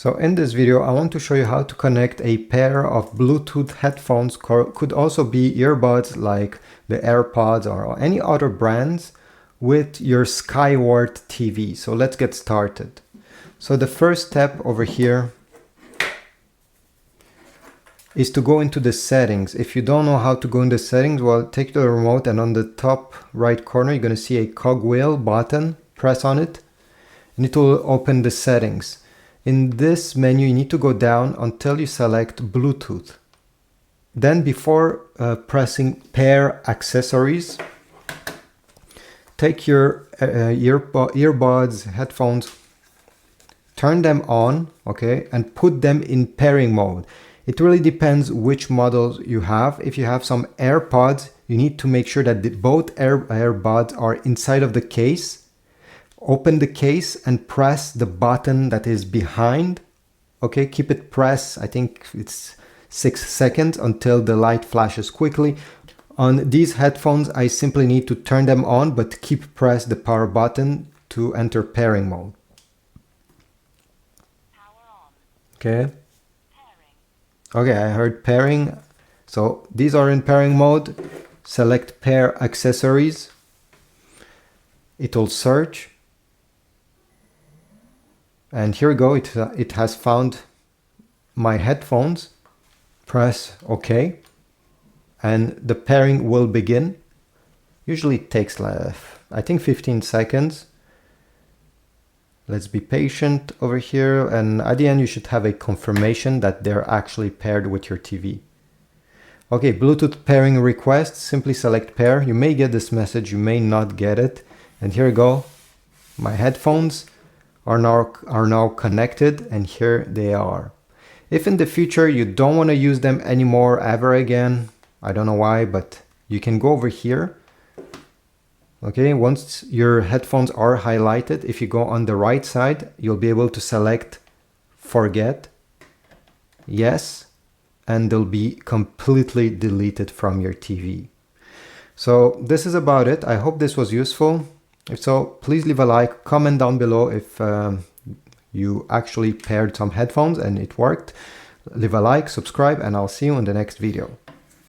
So in this video, I want to show you how to connect a pair of Bluetooth headphones, could also be earbuds like the AirPods or any other brands, with your Skyworth TV. So let's get started. So the first step over here is to go into the settings. If you don't know how to go in the settings, well, take the remote and on the top right corner, you're going to see a cogwheel button. Press on it and it will open the settings. In this menu, you need to go down until you select Bluetooth. Then before pressing pair accessories, take your earbuds, headphones, turn them on, okay, and put them in pairing mode. It really depends which models you have. If you have some AirPods, you need to make sure that both earbuds are inside of the case. Open the case and press the button that is behind. Okay, keep it pressed. I think it's 6 seconds until the light flashes quickly. On these headphones, I simply need to turn them on, but keep press the power button to enter pairing mode. Okay. Okay, I heard pairing. So these are in pairing mode. Select pair accessories. It will search. And here we go, it has found my headphones. Press OK. And the pairing will begin. Usually it takes, I think, 15 seconds. Let's be patient over here. And at the end, you should have a confirmation that they're actually paired with your TV. Okay, Bluetooth pairing request. Simply select pair. You may get this message, you may not get it. And here we go. My headphones are now connected, and here they are. If in the future you don't want to use them anymore ever again, I don't know why, but you can go over here. Okay, once your headphones are highlighted, if you go on the right side, you'll be able to select forget, yes, and they'll be completely deleted from your TV. So this is about it. I hope this was useful. If so, please leave a like, comment down below if you actually paired some headphones and it worked. Leave a like, subscribe, and I'll see you in the next video.